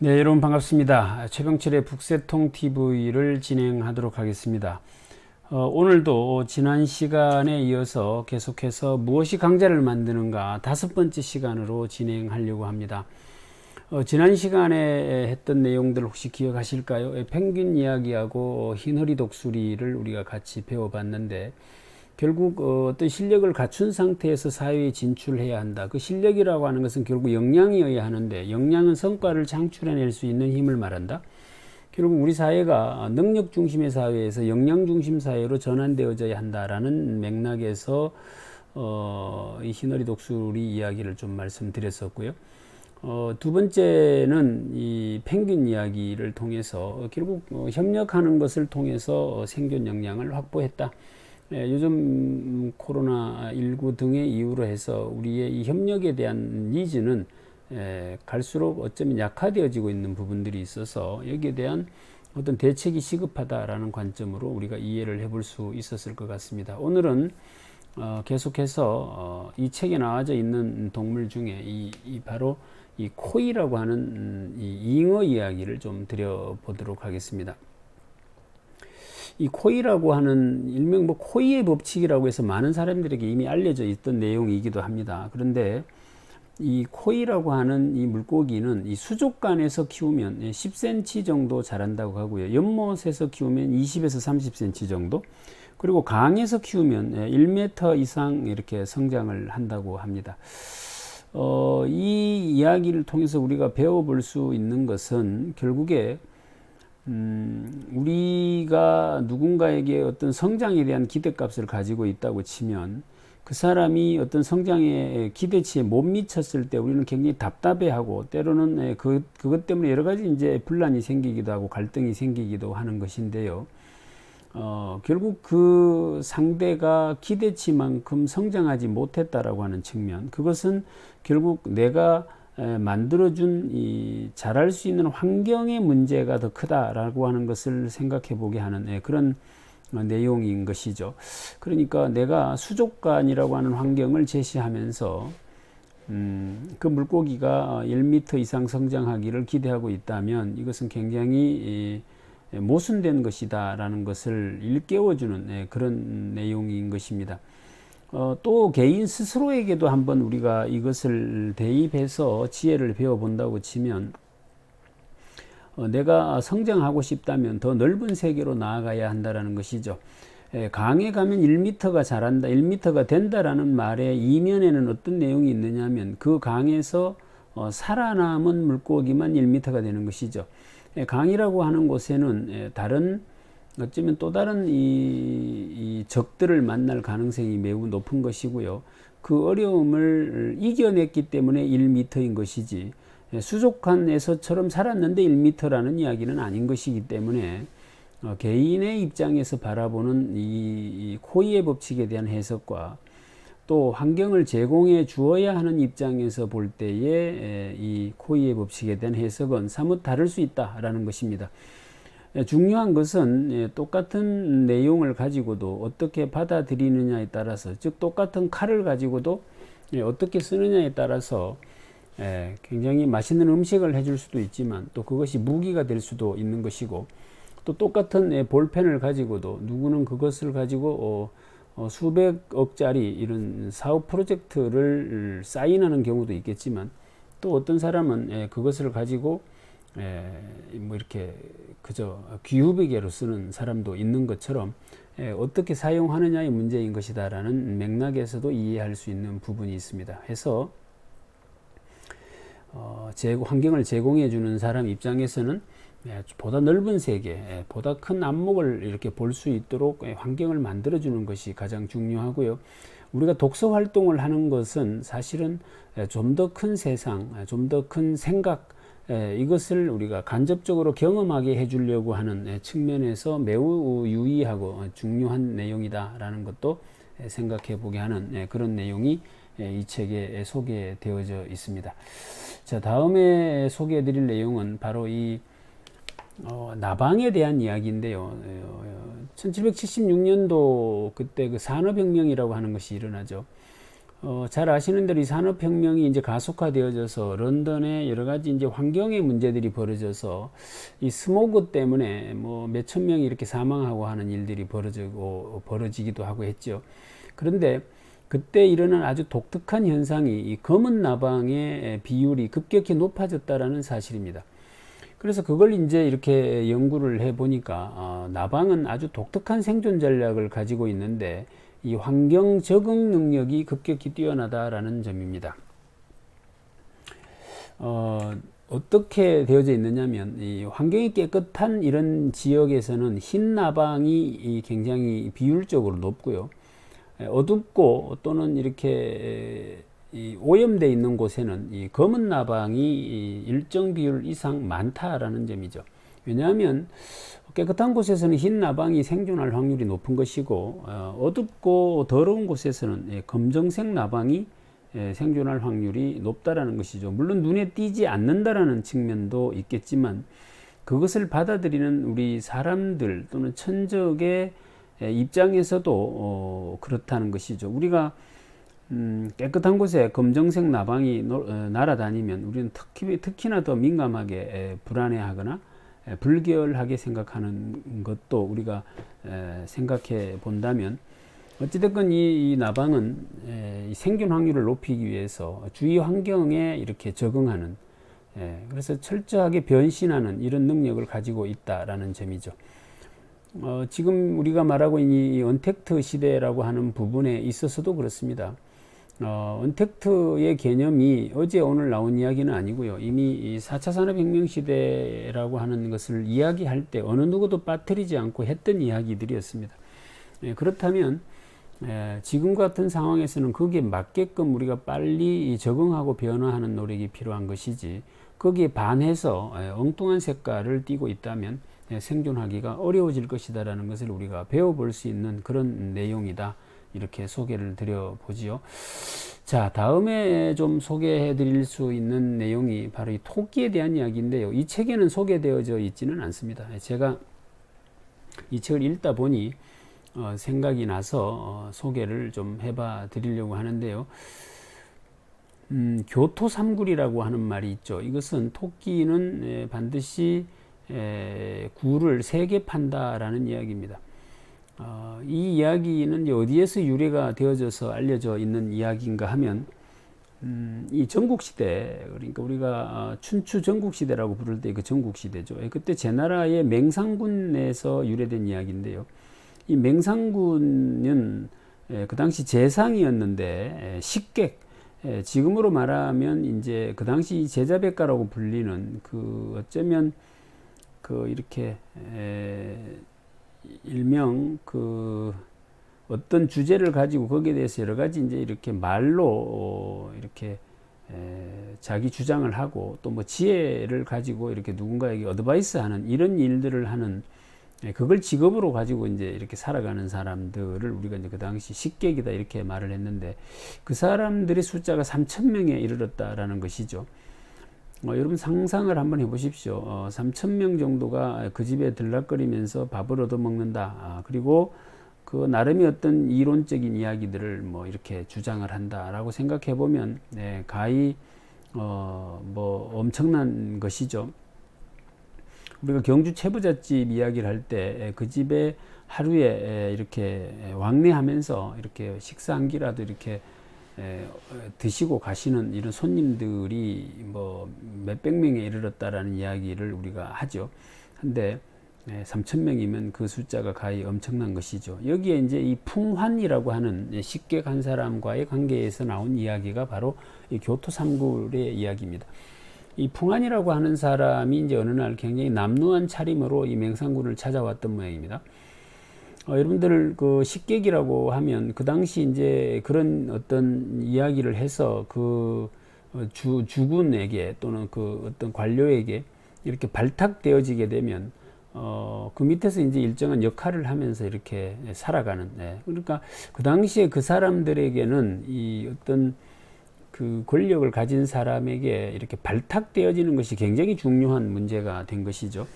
네, 여러분 반갑습니다. 최병철의 북새통 TV를 진행하도록 하겠습니다. 오늘도 지난 시간에 이어서 계속해서 무엇이 강자를 만드는가 5번째 시간으로 진행하려고 합니다. 지난 시간에 했던 내용들 혹시 기억하실까요? 펭귄 이야기하고 흰허리 독수리를 우리가 같이 배워봤는데, 결국 어떤 실력을 갖춘 상태에서 사회에 진출해야 한다. 그 실력이라고 하는 것은 결국 역량이어야 하는데, 역량은 성과를 창출해낼 수 있는 힘을 말한다. 결국 우리 사회가 능력 중심의 사회에서 역량 중심 사회로 전환되어져야 한다라는 맥락에서 이 흰허리 독수리 이야기를 좀 말씀드렸었고요. 두 번째는 이 펭귄 이야기를 통해서 결국 협력하는 것을 통해서 생존 역량을 확보했다. 요즘 코로나19 등의 이유로 해서 우리의 이 협력에 대한 니즈는 갈수록 어쩌면 약화되어지고 있는 부분들이 있어서 여기에 대한 어떤 대책이 시급하다라는 관점으로 우리가 이해를 해볼 수 있었을 것 같습니다. 오늘은 계속해서 이 책에 나와져 있는 동물 중에 바로 이 코이라고 하는 이 잉어 이야기를 좀 드려보도록 하겠습니다. 이 코이라고 하는 일명 코이의 법칙이라고 해서 많은 사람들에게 이미 알려져 있던 내용이기도 합니다. 그런데 이 코이라고 하는 이 물고기는 이 수족관에서 키우면 10cm 정도 자란다고 하고요. 연못에서 키우면 20에서 30cm 정도, 그리고 강에서 키우면 1m 이상 이렇게 성장을 한다고 합니다. 이 이야기를 통해서 우리가 배워볼 수 있는 것은 결국에 우리가 누군가에게 어떤 성장에 대한 기대값을 가지고 있다고 치면 그 사람이 어떤 성장의 기대치에 못 미쳤을 때 우리는 굉장히 답답해하고, 때로는 그것 때문에 여러 가지 이제 분란이 생기기도 하고 갈등이 생기기도 하는 것인데요. 결국 그 상대가 기대치만큼 성장하지 못했다라고 하는 측면, 그것은 결국 내가 만들어준 이 잘할 수 있는 환경의 문제가 더 크다라고 하는 것을 생각해 보게 하는 그런 내용인 것이죠. 그러니까 내가 수족관이라고 하는 환경을 제시하면서 그 물고기가 1m 이상 성장하기를 기대하고 있다면 이것은 굉장히 모순된 것이다 라는 것을 일깨워주는 그런 내용인 것입니다. 또 개인 스스로에게도 한번 우리가 이것을 대입해서 지혜를 배워본다고 치면, 내가 성장하고 싶다면 더 넓은 세계로 나아가야 한다는 것이죠. 강에 가면 1m가 자란다, 1m가 된다라는 말의 이면에는 어떤 내용이 있느냐 하면 그 강에서 살아남은 물고기만 1m가 되는 것이죠. 강이라고 하는 곳에는 다른 어쩌면 또 다른 이 적들을 만날 가능성이 매우 높은 것이고요. 그 어려움을 이겨냈기 때문에 1m인 것이지, 수족관에서처럼 살았는데 1m라는 이야기는 아닌 것이기 때문에 개인의 입장에서 바라보는 이 코이의 법칙에 대한 해석과 또 환경을 제공해 주어야 하는 입장에서 볼 때의 이 코이의 법칙에 대한 해석은 사뭇 다를 수 있다라는 것입니다. 중요한 것은 똑같은 내용을 가지고도 어떻게 받아들이느냐에 따라서, 즉 똑같은 칼을 가지고도 어떻게 쓰느냐에 따라서 굉장히 맛있는 음식을 해줄 수도 있지만 또 그것이 무기가 될 수도 있는 것이고, 또 똑같은 볼펜을 가지고도 누구는 그것을 가지고 수백억짜리 이런 사업 프로젝트를 사인하는 경우도 있겠지만, 또 어떤 사람은 그것을 가지고 뭐 이렇게 그저 귀후비계로 쓰는 사람도 있는 것처럼 어떻게 사용하느냐의 문제인 것이다라는 맥락에서도 이해할 수 있는 부분이 있습니다. 해서 환경을 제공해 주는 사람 입장에서는 보다 넓은 세계, 보다 큰 안목을 이렇게 볼 수 있도록 환경을 만들어 주는 것이 가장 중요하고요. 우리가 독서 활동을 하는 것은 사실은 좀 더 큰 세상, 좀 더 큰 생각, 이것을 우리가 간접적으로 경험하게 해주려고 하는 측면에서 매우 유의하고 중요한 내용이다라는 것도 생각해 보게 하는 그런 내용이 이 책에 소개되어져 있습니다. 자, 다음에 소개해 드릴 내용은 바로 이 나방에 대한 이야기인데요. 1776년도 그때 그 산업혁명이라고 하는 것이 일어나죠. 잘 아시는 대로 이 산업혁명이 이제 가속화되어져서 런던에 여러 가지 이제 환경의 문제들이 벌어져서 이 스모그 때문에 뭐 몇천 명이 이렇게 사망하고 하는 일들이 벌어지기도 하고 했죠. 그런데 그때 일어난 아주 독특한 현상이 이 검은 나방의 비율이 급격히 높아졌다라는 사실입니다. 그래서 그걸 이제 이렇게 연구를 해 보니까 나방은 아주 독특한 생존 전략을 가지고 있는데 이 환경 적응 능력이 급격히 뛰어나다라는 점입니다. 어떻게 되어져 있느냐면 이 환경이 깨끗한 이런 지역에서는 흰 나방이 굉장히 비율적으로 높고요. 어둡고 또는 이렇게 오염되어 있는 곳에는 이 검은 나방이 일정 비율 이상 많다라는 점이죠. 왜냐하면 깨끗한 곳에서는 흰 나방이 생존할 확률이 높은 것이고 어둡고 더러운 곳에서는 검정색 나방이 생존할 확률이 높다라는 것이죠. 물론 눈에 띄지 않는다라는 측면도 있겠지만 그것을 받아들이는 우리 사람들 또는 천적의 입장에서도 그렇다는 것이죠. 우리가 깨끗한 곳에 검정색 나방이 날아다니면 우리는 특히나 더 민감하게 불안해하거나 불결하게 생각하는 것도 우리가 생각해 본다면 어찌됐건 이 나방은 생존 확률을 높이기 위해서 주위 환경에 이렇게 적응하는 그래서 철저하게 변신하는 이런 능력을 가지고 있다라는 점이죠. 지금 우리가 말하고 있는 이 언택트 시대라고 하는 부분에 있어서도 그렇습니다. 언택트의 개념이 어제 오늘 나온 이야기는 아니고요. 이미 이 4차 산업혁명 시대라고 하는 것을 이야기할 때 어느 누구도 빠뜨리지 않고 했던 이야기들이었습니다. 그렇다면 지금 같은 상황에서는 거기에 맞게끔 우리가 빨리 적응하고 변화하는 노력이 필요한 것이지 거기에 반해서 엉뚱한 색깔을 띠고 있다면 생존하기가 어려워질 것이다라는 것을 우리가 배워볼 수 있는 그런 내용이다. 이렇게 소개를 드려보지요. 자, 다음에 좀 소개해 드릴 수 있는 내용이 바로 이 토끼에 대한 이야기인데요. 이 책에는 소개되어져 있지는 않습니다. 제가 이 책을 읽다 보니 생각이 나서 소개를 좀 해봐 드리려고 하는데요. 교토 삼굴이라고 하는 말이 있죠. 이것은 토끼는 반드시 굴을 3개 판다라는 이야기입니다. 이 이야기는 어디에서 유래가 되어져서 알려져 있는 이야기인가 하면 이 전국시대, 그러니까 우리가 춘추 전국시대라고 부를 때 그 전국시대죠. 그때 제나라의 맹상군에서 유래된 이야기인데요. 이 맹상군은 그 당시 재상이었는데 식객, 지금으로 말하면 이제 그 당시 제자백가라고 불리는 그 어쩌면 그 이렇게 일명 그 어떤 주제를 가지고 거기에 대해서 여러 가지 이제 이렇게 말로 이렇게 자기 주장을 하고 또 뭐 지혜를 가지고 이렇게 누군가에게 어드바이스 하는 이런 일들을 하는 그걸 직업으로 가지고 이제 이렇게 살아가는 사람들을 우리가 이제 그 당시 식객이다 이렇게 말을 했는데 그 사람들의 숫자가 3,000명에 이르렀다라는 것이죠. 여러분 상상을 한번 해보십시오. 3,000명 정도가 그 집에 들락거리면서 밥을 얻어먹는다. 그리고 그 나름의 어떤 이론적인 이야기들을 뭐 이렇게 주장을 한다라고 생각해 보면 가히 뭐 엄청난 것이죠. 우리가 경주 채부잣집 이야기를 할 때 그 집에 하루에 이렇게 왕래하면서 이렇게 식사 한 끼라도 이렇게 드시고 가시는 이런 손님들이 뭐 몇백 명에 이르렀다라는 이야기를 우리가 하죠. 근데 3,000명이면 그 숫자가 가히 엄청난 것이죠. 여기에 이제 이 풍환이라고 하는 식객 한 사람과의 관계에서 나온 이야기가 바로 이 교토 삼굴의 이야기입니다. 이 풍환이라고 하는 사람이 이제 어느 날 굉장히 남루한 차림으로 이 맹상군을 찾아왔던 모양입니다. 여러분들 그 식객이라고 하면 그 당시 이제 그런 어떤 이야기를 해서 그 주군에게 또는 그 어떤 관료에게 이렇게 발탁되어지게 되면 그 밑에서 이제 일정한 역할을 하면서 이렇게 살아가는 그러니까 그 당시에 그 사람들에게는 이 어떤 그 권력을 가진 사람에게 이렇게 발탁되어지는 것이 굉장히 중요한 문제가 된 것이죠.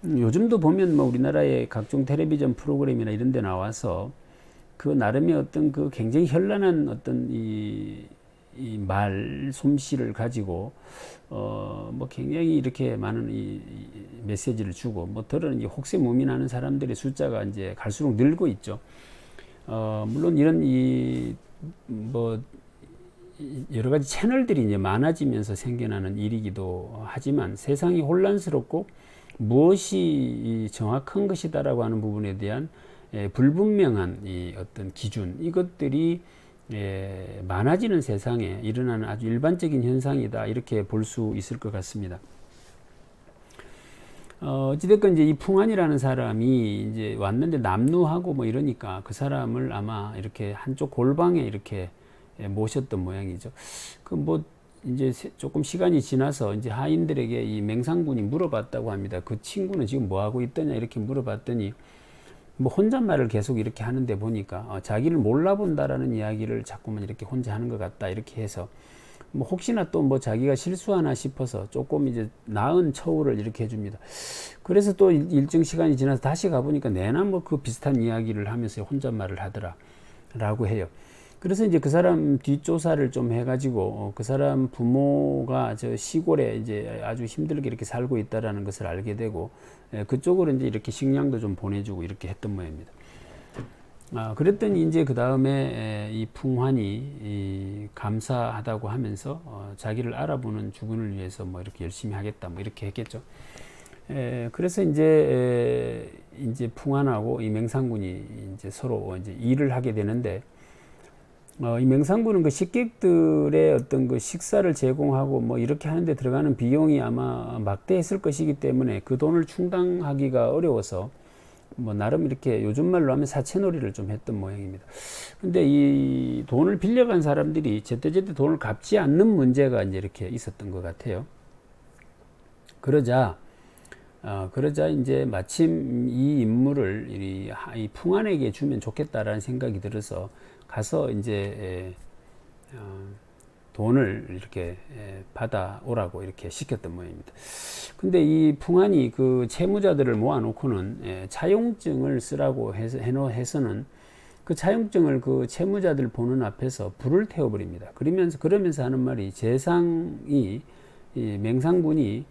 요즘도 보면 뭐 우리나라의 각종 텔레비전 프로그램이나 이런 데 나와서 그 나름의 어떤 그 굉장히 현란한 어떤 이 이 말 솜씨를 가지고 뭐 굉장히 이렇게 많은 이 메시지를 주고 뭐 들은 이 혹세무민하는 사람들의 숫자가 이제 갈수록 늘고 있죠. 물론 이런 이 뭐 여러 가지 채널들이 이제 많아지면서 생겨나는 일이기도 하지만 세상이 혼란스럽고 무엇이 정확한 것이다라고 하는 부분에 대한 불분명한 이 어떤 기준, 이것들이 많아지는 세상에 일어나는 아주 일반적인 현상이다, 이렇게 볼 수 있을 것 같습니다. 어찌됐건 이제 이 풍한이라는 사람이 이제 왔는데 남루하고 뭐 이러니까 그 사람을 아마 이렇게 한쪽 골방에 이렇게 모셨던 모양이죠. 그 뭐 이제 조금 시간이 지나서 이제 하인들에게 이 맹상군이 물어봤다고 합니다. 그 친구는 지금 뭐 하고 있더냐 이렇게 물어봤더니 뭐 혼잣말을 계속 이렇게 하는데 보니까 자기를 몰라본다라는 이야기를 자꾸만 이렇게 혼자 하는 것 같다, 이렇게 해서 뭐 혹시나 또 뭐 자기가 실수하나 싶어서 조금 이제 나은 처우를 이렇게 해줍니다. 그래서 또 일정 시간이 지나서 다시 가보니까 내나 뭐 그 비슷한 이야기를 하면서 혼잣말을 하더라라고 해요. 그래서 이제 그 사람 뒷조사를 좀 해가지고 그 사람 부모가 저 시골에 이제 아주 힘들게 이렇게 살고 있다라는 것을 알게 되고 그쪽으로 이제 이렇게 식량도 좀 보내주고 이렇게 했던 모양입니다. 그랬더니 이제 그 다음에 이 풍환이 감사하다고 하면서 자기를 알아보는 주군을 위해서 뭐 이렇게 열심히 하겠다 뭐 이렇게 했겠죠. 그래서 이제 풍환하고 이 맹상군이 이제 서로 이제 일을 하게 되는데, 이 맹상군은 그 식객들의 어떤 그 식사를 제공하고 뭐 이렇게 하는데 들어가는 비용이 아마 막대했을 것이기 때문에 그 돈을 충당하기가 어려워서 뭐 나름 이렇게 요즘 말로 하면 사채놀이를 좀 했던 모양입니다. 근데 이 돈을 빌려간 사람들이 제때제때 돈을 갚지 않는 문제가 이제 이렇게 있었던 것 같아요. 그러자 이제 마침 이 임무를 이 풍한에게 주면 좋겠다라는 생각이 들어서 가서 이제 돈을 이렇게 받아오라고 이렇게 시켰던 모양입니다. 근데 이 풍한이 그 채무자들을 모아놓고는 차용증을 쓰라고 해서는 그 차용증을 그 채무자들 보는 앞에서 불을 태워버립니다. 그러면서 하는 말이, 재상이 이 맹상군이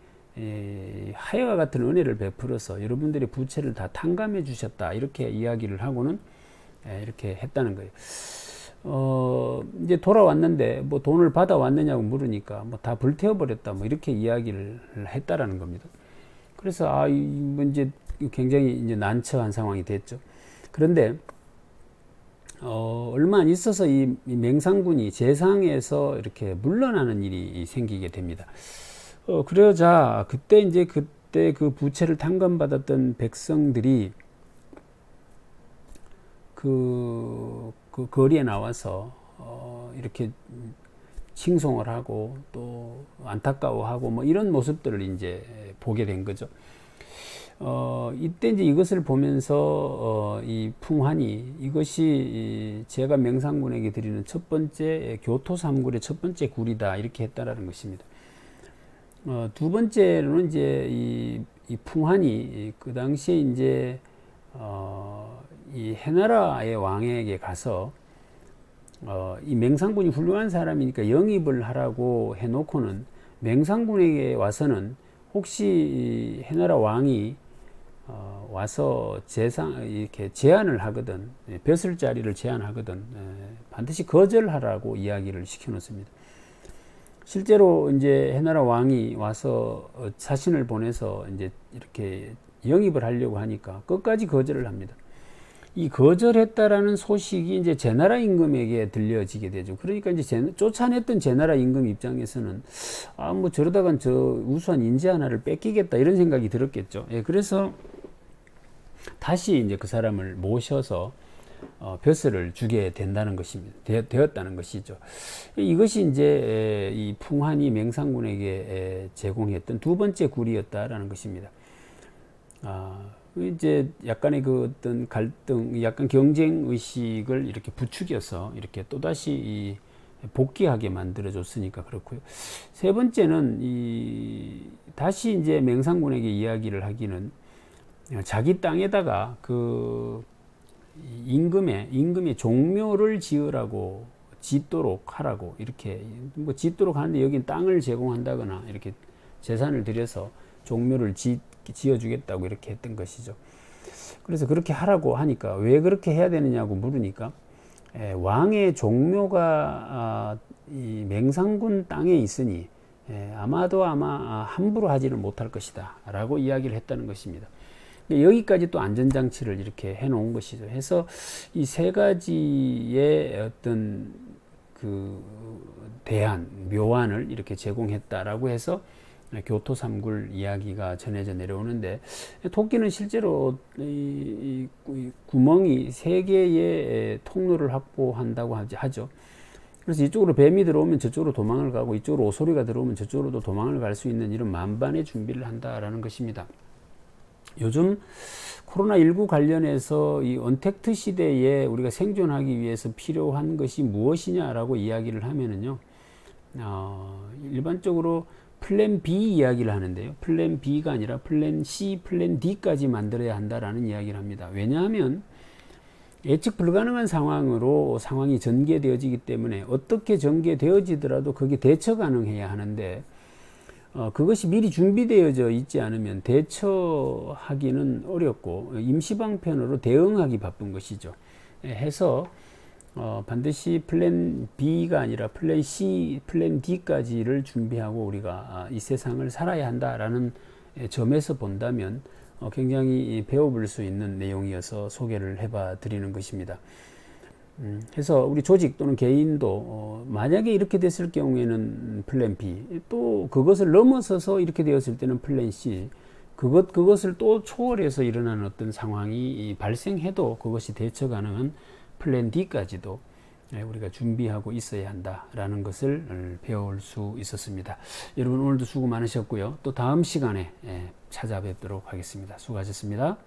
하여와 같은 은혜를 베풀어서 여러분들의 부채를 다 탕감해 주셨다, 이렇게 이야기를 하고는 이렇게 했다는 거예요. 이제 돌아왔는데 뭐 돈을 받아왔느냐고 물으니까 뭐 다 불태워버렸다, 뭐 이렇게 이야기를 했다라는 겁니다. 그래서 뭐 이제 굉장히 이제 난처한 상황이 됐죠. 그런데 얼마 안 있어서 이 맹상군이 재상에서 이렇게 물러나는 일이 생기게 됩니다. 그러자 그때 그 부채를 탕감받았던 백성들이 그 거리에 나와서 이렇게 칭송을 하고 또 안타까워하고 뭐 이런 모습들을 이제 보게 된 거죠. 이때 이제 이것을 보면서 이 풍환이, 이것이 제가 맹상군에게 드리는 첫 번째 교토삼굴의 첫 번째 굴이다, 이렇게 했다라는 것입니다. 두 번째로는 이제 이 풍환이 그 당시에 이제 이 해나라의 왕에게 가서 이 맹상군이 훌륭한 사람이니까 영입을 하라고 해놓고는 맹상군에게 와서는 혹시 해나라 왕이 와서 이렇게 제안을 하거든, 벼슬자리를 제안하거든 반드시 거절하라고 이야기를 시켜놓습니다. 실제로 이제 해나라 왕이 와서 사신을 보내서 이제 이렇게 영입을 하려고 하니까 끝까지 거절을 합니다. 이 거절했다라는 소식이 이제 제나라 임금에게 들려지게 되죠. 그러니까 이제 쫓아냈던 제나라 임금 입장에서는 뭐 저러다간 저 우수한 인재 하나를 뺏기겠다, 이런 생각이 들었겠죠. 그래서 다시 이제 그 사람을 모셔서 벼슬을 주게 된다는 것입니다. 되었다는 것이죠. 이것이 이제 이 풍환이 맹상군에게 제공했던 두 번째 굴이었다라는 것입니다. 이제 약간의 그 어떤 갈등, 약간 경쟁 의식을 이렇게 부추겨서 이렇게 또다시 복귀하게 만들어줬으니까 그렇고요. 세 번째는 다시 이제 맹상군에게 이야기를 하기는, 자기 땅에다가 그 임금의 종묘를 지으라고 짓도록 하라고 이렇게 뭐 짓도록 하는데 여긴 땅을 제공한다거나 이렇게 재산을 들여서 종묘를 지어주겠다고 이렇게 했던 것이죠. 그래서 그렇게 하라고 하니까 왜 그렇게 해야 되느냐고 물으니까 왕의 종묘가 이 맹상군 땅에 있으니 아마도 함부로 하지는 못할 것이다 라고 이야기를 했다는 것입니다. 여기까지 또 안전장치를 이렇게 해 놓은 것이죠. 해서 이 세 가지의 어떤 그 대안, 묘안을 이렇게 제공했다라고 해서 교토 삼굴 이야기가 전해져 내려오는데, 토끼는 실제로 이 구멍이 세 개의 통로를 확보한다고 하죠. 그래서 이쪽으로 뱀이 들어오면 저쪽으로 도망을 가고 이쪽으로 오소리가 들어오면 저쪽으로도 도망을 갈 수 있는 이런 만반의 준비를 한다라는 것입니다. 요즘 코로나19 관련해서 이 언택트 시대에 우리가 생존하기 위해서 필요한 것이 무엇이냐라고 이야기를 하면은요, 일반적으로 플랜 B 이야기를 하는데요. 플랜 B가 아니라 플랜 C, 플랜 D까지 만들어야 한다라는 이야기를 합니다. 왜냐하면 예측 불가능한 상황이 전개되어지기 때문에 어떻게 전개되어지더라도 그게 대처 가능해야 하는데, 그것이 미리 준비되어져 있지 않으면 대처하기는 어렵고 임시방편으로 대응하기 바쁜 것이죠. 해서 반드시 플랜 B가 아니라 플랜 C, 플랜 D까지를 준비하고 우리가 이 세상을 살아야 한다라는 점에서 본다면 굉장히 배워볼 수 있는 내용이어서 소개를 해봐 드리는 것입니다. 해서 우리 조직 또는 개인도 만약에 이렇게 됐을 경우에는 플랜 B, 또 그것을 넘어서서 이렇게 되었을 때는 플랜 C, 그것을 또 초월해서 일어나는 어떤 상황이 발생해도 그것이 대처 가능한 플랜 D까지도 우리가 준비하고 있어야 한다라는 것을 배울 수 있었습니다. 여러분 오늘도 수고 많으셨고요. 또 다음 시간에 찾아뵙도록 하겠습니다. 수고하셨습니다.